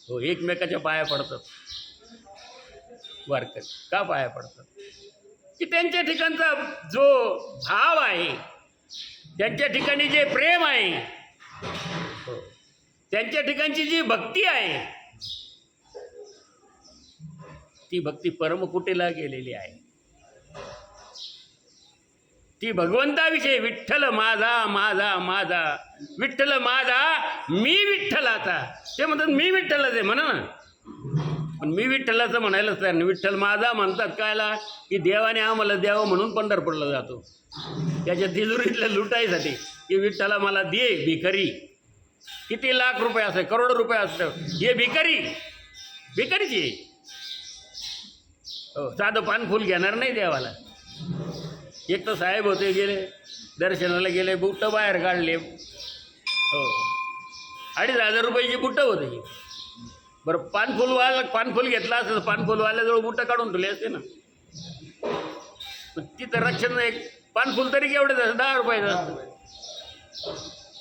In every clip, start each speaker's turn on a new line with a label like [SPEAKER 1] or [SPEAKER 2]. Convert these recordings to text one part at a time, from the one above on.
[SPEAKER 1] हो, एकमेकाच्या पाया पडतात वारकरी. का पाया पडतात? की त्यांच्या ठिकाणचा जो भाव आहे, त्यांच्या ठिकाणी जे प्रेम आहे, हो, त्यांच्या ठिकाणची जी भक्ती आहे, ती भक्ती परमकुटीला गेलेली आहे. ती भगवंताविषयी विठ्ठल माझा माझा माझा, विठ्ठल माझा मी विठ्ठलाचा. ते म्हणतात मी विठ्ठलाच आहे म्हणा ना, पण मी विठ्ठलाचं म्हणायलाच तयार नाही. विठ्ठल माझा म्हणतात कायला? की देवाने आम्हाला द्यावं म्हणून पंढरपूरला जातो, त्याच्या तिजोरीतल्या लुटाईसाठी. की विठ्ठला मला दे भिकारी. किती लाख रुपये असते, करोड रुपये असतं, हे भिकारी भिकारीची. हो, साधं पानफुल घेणार नाही देवाला. एक तर साहेब होते, गेले दर्शनाला गेले, बुटं बाहेर काढले. हो, 2,500 रुपयाची बुटं होते. बरं, पानफुल घेतला असं पानफुलवाल्याजवळ बुटं काढून ठेवले असते ना. तिथं रक्षण एक पानफुल तरी केवढं असं 10 रुपयाचं असतं.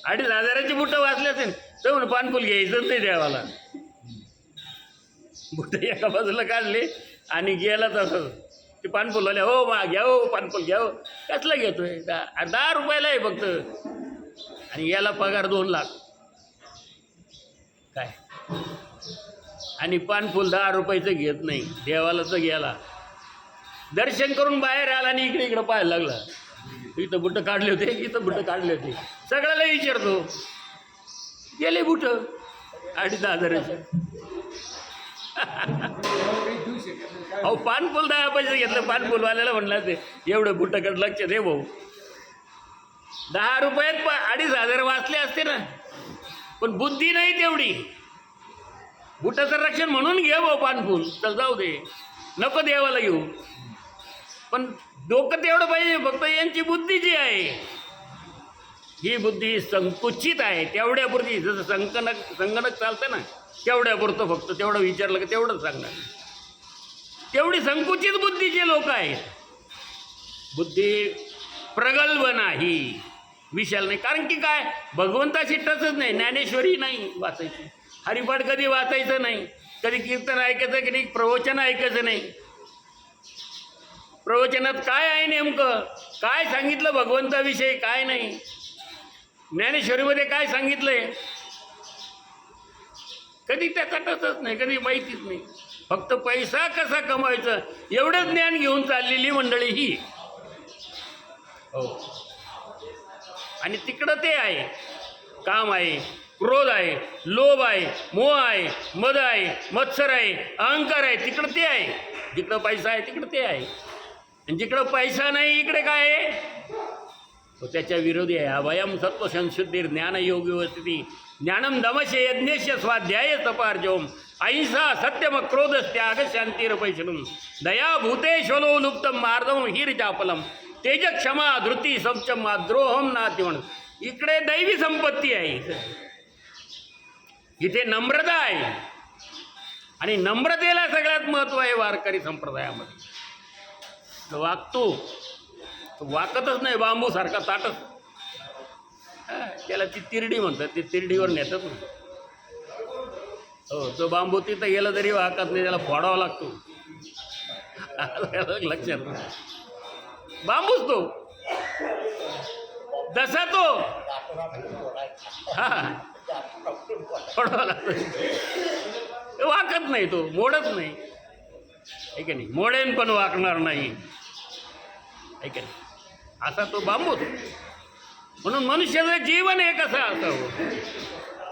[SPEAKER 1] 2,500ची बुटं वाचले असते तर म्हणून पानफुल घ्यायचंच नाही देवाला. बुटं एका बाजूला काढले आणि गेला तसं. ते पानफुलवाले, हो घ्या हो पानफुल घ्या हो. कसलं घेतोय? 10 रुपयाला आहे फक्त, आणि याला पगार 2 लाख. काय? आणि पानफुल 10 रुपयाचं घेत नाही. देवाला तर गेला, दर्शन करून बाहेर आला आणि इकडे पाहायला लागला. इथं बुटं काढले होते, इथं बुटं काढले होते. सगळ्याला विचारतो, गेले बुटं 2,500चे. अहो, पानफुल 10 पैसे घेतलं. पानफुलवाल्याला म्हणलं ते एवढं बुटाकडे लक्ष दे भाऊ. 10 रुपयात 2,500 वाचले असते ना, पण बुद्धी नाही तेवढी. बुटाचं रक्षण म्हणून घे भाऊ पानफुल, तर जाऊ दे, नको देवाला घेऊ. पण डोकं तेवढं पाहिजे. फक्त यांची बुद्धी जी आहे, ही बुद्धी संकुचित आहे. तेवढ्यापुरती, जसं संगणक चालतं ना, तेवढ्यापुरतं फक्त तेवढं विचारलं की तेवढंच सांगणार. तेवढी संकुचित बुद्धीचे लोक आहेत. बुद्धी प्रगल्भ नाही, विशाल नाही. कारण की काय, भगवंताशी टचच नाही. ज्ञानेश्वरी नाही वाचायची, हरिपाठ कधी वाचायचं नाही, कधी कीर्तन ऐकायचं की नाही, प्रवचन ऐकायचं नाही. प्रवचनात काय आहे नेमकं, काय सांगितलं भगवंताविषयी, काय नाही. ज्ञानेश्वरीमध्ये काय सांगितलंय, कधी त्याचा टचच नाही, कधी माहितीच नाही. फक्त पैसा कसा कमवायचा एवढं ज्ञान घेऊन चाललेली मंडळी ही. हो, आणि तिकडं ते आहे, काम आहे, क्रोध आहे, लोभ आहे, मोह आहे, मद आहे, मत्सर आहे, अहंकार आहे. तिकडं ते आहे. जिकडं पैसा आहे तिकडं ते आहे, आणि जिकडं पैसा नाही इकडे काय आहे, तो त्याच्या विरोधी आहे. अभयम सत्व संशुद्धीर ज्ञान योग व्यवस्थिती ज्ञानम दमशे यज्ञेश स्वाध्याय तपार्जवम अहिंसा सत्यम क्रोध त्याग शांतिरपैशनम दया भूतेश्वलो लुप्तम मार्दम हीरजापलम तेज क्षमा धृती शौचम द्रोहम नातिवण. इकडे दैवी संपत्ती आहे, इथे नम्रता आहे, आणि नम्रतेला सगळ्यात महत्त्व आहे वारकरी संप्रदायामध्ये. वागतो वाकतच नाही, बांबू सारखा ताटच. त्याला ती तिरडी म्हणतात, ती तिरडीवर नेतात ना. हो, तो बांबू तिथं गेला तरी वाकत नाही, त्याला फोडावा लागतो. लक्षात, बांबूच तो जसा तो, हा, फोडावा लागतो. वाकत नाही, तो मोडत नाही, आहे की नाही. मोडेन पण वाकणार नाही, आहे की नाही. असा तो बांबू. म्हणून मनुष्याचं जीवन हे कसं असावं,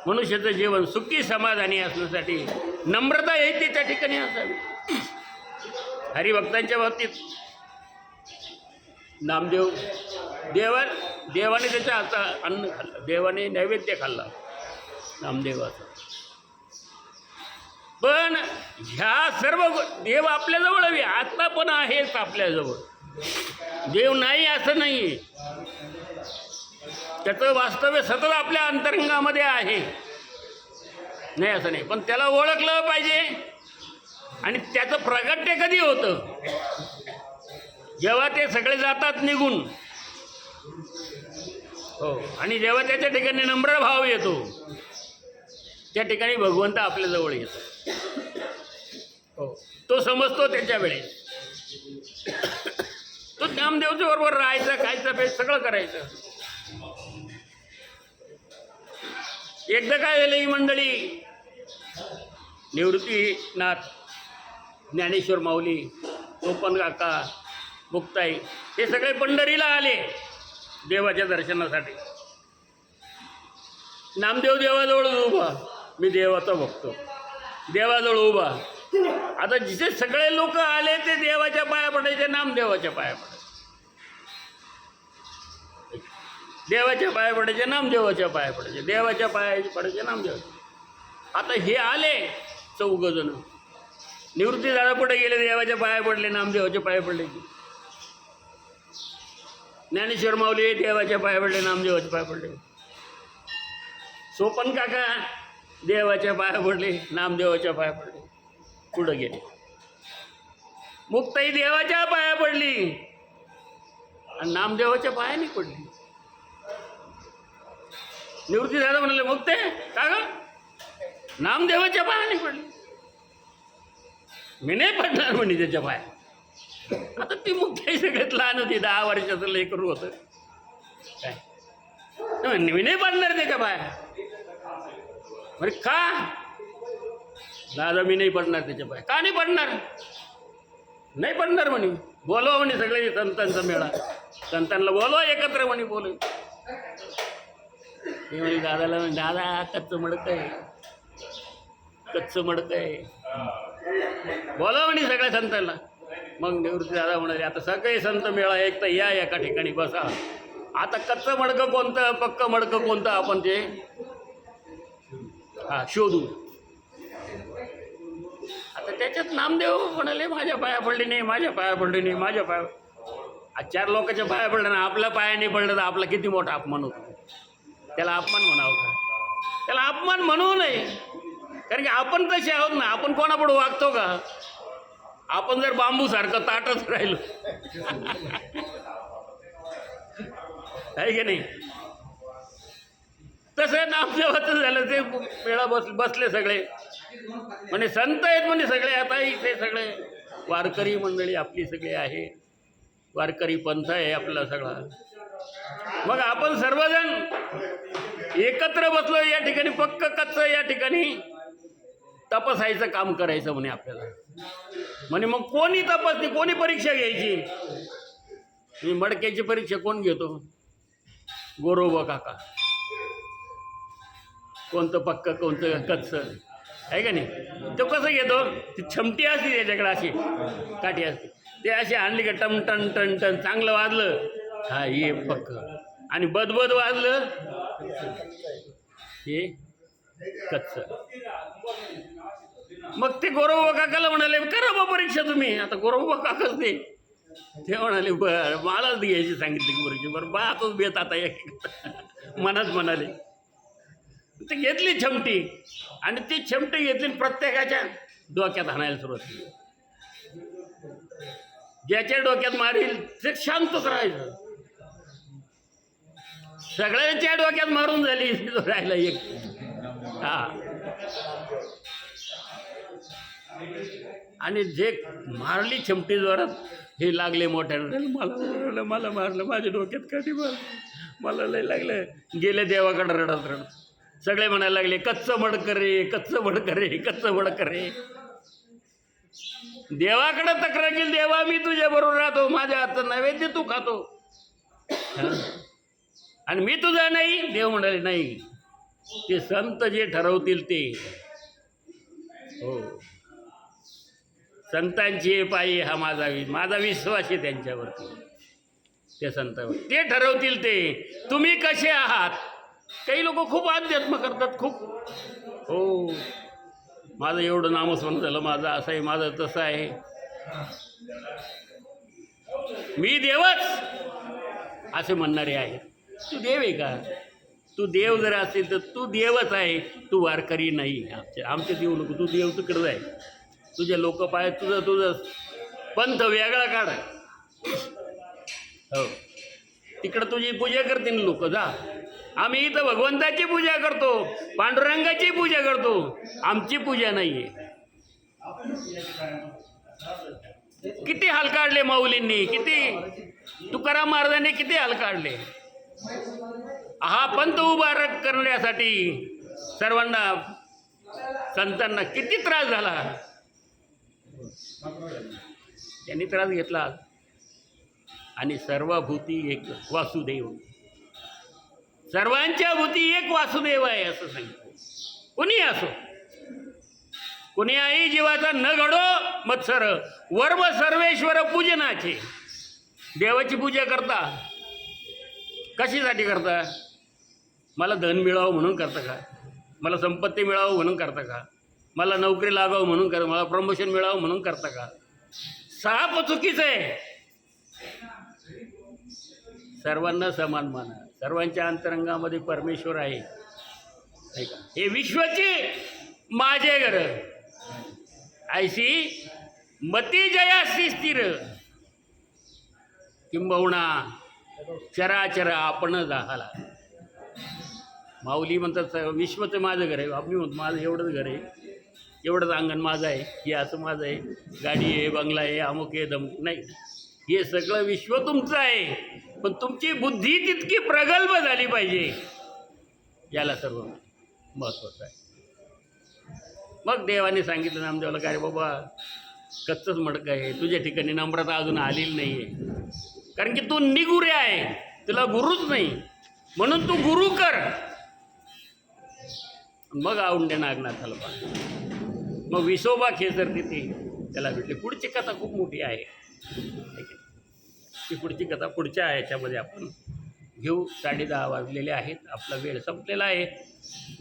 [SPEAKER 1] मनुष्याचं जीवन सुखी समाधानी असण्यासाठी नम्रता हे त्याच्या ठिकाणी असावी. हरिभक्तांच्या बाबतीत नामदेव, देवाने त्याच्या हाता अन्न खाल्लं, देवाने नैवेद्य खाल्ला नामदेवाचा. पण ह्या सर्व देव आपल्याजवळ हवे, आता पण आहेच आपल्याजवळ. देव नाही असं नाही, त्याचं वास्तव्य सतत आपल्या अंतरंगामध्ये आहे, नाही असं नाही. पण त्याला ओळखलं पाहिजे. आणि त्याचं प्रगट्य कधी होतं, जेव्हा ते सगळे जातात निघून. हो, आणि जेव्हा त्याच्या ठिकाणी नम्र भाव येतो, त्या ठिकाणी भगवंत आपल्याजवळ येतो. हो, तो समजतो त्याच्या वेळेस. तो नामदेवच्या बरोबर राहायचं, खायचं, प्यायचं, सगळं करायचं. एकदा काय झालं, ही मंडळी निवृत्तीनाथ, ज्ञानेश्वर माऊली, टोपण काका, मुक्ताई हे सगळे पंढरीला आले देवाच्या दर्शनासाठी. नामदेव देवाजवळ उभा, मी देवाचा बघतो, देवाजवळ उभा. आता जिथे सगळे लोक आले ते देवाच्या पाया पडायचे, नामदेवाच्या पाया पडायचे, देवाच्या पाया पडायचे, नामदेवाच्या पाया पडायचे, देवाच्या पाया पडायचे, नामदेवाच्या. आता हे आले 4 जण. निवृत्ती दादा पुढे गेले, देवाच्या पाया पडले, नामदेवाच्या पाया पडले. ज्ञानेश्वर माऊली देवाच्या पाया पडले, नामदेवाच्या पाया पडले. सोपन काका देवाच्या पाया पडले, नामदेवाच्या पाया पडले, पुढे गेले. मुक्ताई देवाच्या पाया पडली आणि नामदेवाच्या पाया नाही पडली. निवृत्ती दादा म्हणाले, मुक्ते का ग नामदेवाच्या पाया नाही पडली? मी नाही पडणार म्हणे त्याच्या पाया. आता ती मुक्ताई सगळ्यात लहान होती, 10 वर्षाचं लेकरू होतं. काय मी नाही पडणार त्याच्या पाया? अरे का दादा मी नाही पडणार त्याच्या पाया? का नाही पडणार? नाही पडणार म्हणे. बोलवा म्हणे सगळे संतांचा मेळा, संतांना बोलवा एकत्र म्हणे बोलू. ते म्हणे दादाला, म्हणे दादा कच्चं मडकं आहे, कच्चं मडकं आहे, बोलवा म्हणे सगळ्या संतांना. मग निवृत्ती दादा म्हणाले, आता सगळे संत मेळा एक तर या एका ठिकाणी बसा. आता कच्चं मडकं कोणतं, पक्कं मडकं कोणतं, आपण ते शोधू. आता त्याच्यात नामदेव म्हणाले, माझ्या पाया पडली नाही, माझ्या पाया पडली नाही, माझ्या पाया. 4 लोकांच्या पाया पडलं ना, आपल्या पाया नाही पडलं तर आपला किती मोठा अपमान होतो. त्याला अपमान म्हणावं का? त्याला अपमान म्हणू नये. कारण की आपण तसे आहोत ना, आपण कोणापुढे वागतो का? आपण जर बांबूसारखं ताटच राहिलो आहे की नाही, तसं नामदेवाचं झालं. ते मेळा बसले सगळे, म्हणजे संत आहेत म्हणजे सगळे. आता इथे सगळे वारकरी मंडळी आपली सगळे आहे, वारकरी पंथ आहे आपला सगळा. मग आपण सर्वजण एकत्र बसलो या ठिकाणी, पक्क कच्चं या ठिकाणी तपासायचं काम करायचं म्हणे आपल्याला. म्हणे मग कोणी तपासणी, कोणी परीक्षा घ्यायची? मी मडक्याची परीक्षा कोण घेतो? गोरोबा काका. कोणतं पक्क, कोणतं कच्चं आहे का नाही? तो कसं घेतो? ती छमटी असते त्याच्याकडे, अशी काठी असते, ते अशी आणली का टम टन टन टन, चांगलं वाजलं हा हे पक्क, आणि बदबद वाजलं हे कच्चं. मग ते गोरोबा काकाला म्हणाले, करा बा परीक्षा तुम्ही. आता गोरोबा काकाच ते म्हणाले, बरं मलाच घ्यायची सांगितली की परीक्षा. बरं बा आताच बेत आता एक मनात म्हणाले. ते घेतली छमटी, आणि ती छमटी घेतली, प्रत्येकाच्या डोक्यात हाणायला सुरुवात केली. ज्याच्या डोक्यात मारील ते शांतच राहायचं. सगळ्यांच्या डोक्यात मारून झाली, राहिला एक. आणि जे मारली छमटी जोरात, हे लागले मोठ्यानं, मला मारलं, माझ्या डोक्यात काठी मारलं, मला लय लागलं. गेले देवाकडे रडत रडत. सगळे म्हणायला लागले, कच्चं मडकं रे, कच्चं मडकं रे, कच्चं मडकं रे. देवाकडे तक्रार केली, देवा मी तुझ्या बरोबर राहतो, माझ्या हातात नैवेद्य तू खातो आणि मी तुझा नाही. देव म्हणाले, नाही, ते संत जे ठरवतील ते. हो, संतांची पायी हा माझा विश्वास आहे त्यांच्यावरती, ते संतांवर. ते ठरवतील ते. तुम्ही कसे आहात? काही लोक खूप अध्यात्म करतात, खूप. हो, माझं एवढं नामस्मरण झालं, माझं असं आहे, माझं तसं आहे, मी देवच असे म्हणणारे आहेत. तू देव आहे का? तू देव जर असेल तर तू देवच आहे, तू वारकरी नाही. आमचे देव नको, तू देव तिकडं आहे. तुझे लोक पाय, तुझं पंथ वेगळा काढ. हो, तिकडं तुझी पूजा करतील लोक, जा आम्ही इथं भगवंताची पूजा करतो, पांडुरंगाची पूजा करतो, आमची पूजा नाहीये. किती हाल काढले माऊलींनी, किती तुकाराम महाराजांनी किती हाल काढले. हा पंथ उभा करण्यासाठी सर्वांना संतांना किती त्रास झाला. त्यांनी त्रास घेतला. आणि सर्वभूती एक वासुदेव, सर्वांच्या भूती एक वासुदेव आहे असं सांगितलं. कोणी असो, कोणी आई जीवाचा न घडो मत्सर, वर्व सर्वेश्वर पूजनाचे. देवाची पूजा करता कशासाठी करता? मला धन मिळावं म्हणून करता का? मला संपत्ती मिळावं म्हणून करता का? मला नोकरी लागावं म्हणून करता? मला प्रमोशन मिळावं म्हणून करता का? साप चुकीचं आहे. सर्वांना समान माना. सर्वांच्या अंतरंगामध्ये परमेश्वर आहे. हे विश्वाचे माझे घर, ऐशी मती जयासी स्थिर, किंबहुना चराचर आपण झाला. माऊली म्हणतात विश्वचं माझं घर आहे. आम्ही म्हणतो माझं एवढंच घर आहे, एवढंच अंगण माझं आहे, हे असं माझं आहे, गाडी आहे, बंगला आहे, अमुक आहे, दमुक नाही. हे सगळं विश्व तुमचं आहे, पण तुमची बुद्धी तितकी प्रगल्भ झाली पाहिजे. याला सर्व महत्त्वाचं आहे. मग देवाने सांगितलं नामदेवाला, काय रे बाबा कच्चंच मडकं आहे, तुझ्या ठिकाणी नम्रता अजून आलेली नाही आहे. कारण की तू निगुरे आहे, तुला गुरुच नाही, म्हणून तू गुरु कर. मग औंढ्या नागनाथाला पाहिजे, मग विसोबा खेचर तिथे त्याला भेटले. पुढची कथा खूप मोठी आहे. ती पुढची कथा पुढच्या याच्यामध्ये आपण घेऊ. 10:30 वाजलेले आहेत, आपला वेळ संपलेला आहे.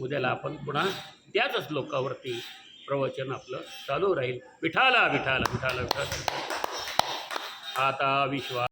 [SPEAKER 1] उद्याला आपण पुन्हा त्याच श्लोकावरती प्रवचन आपलं चालू राहील. विठाला विठाला विठाला विठाला. आता विश्वास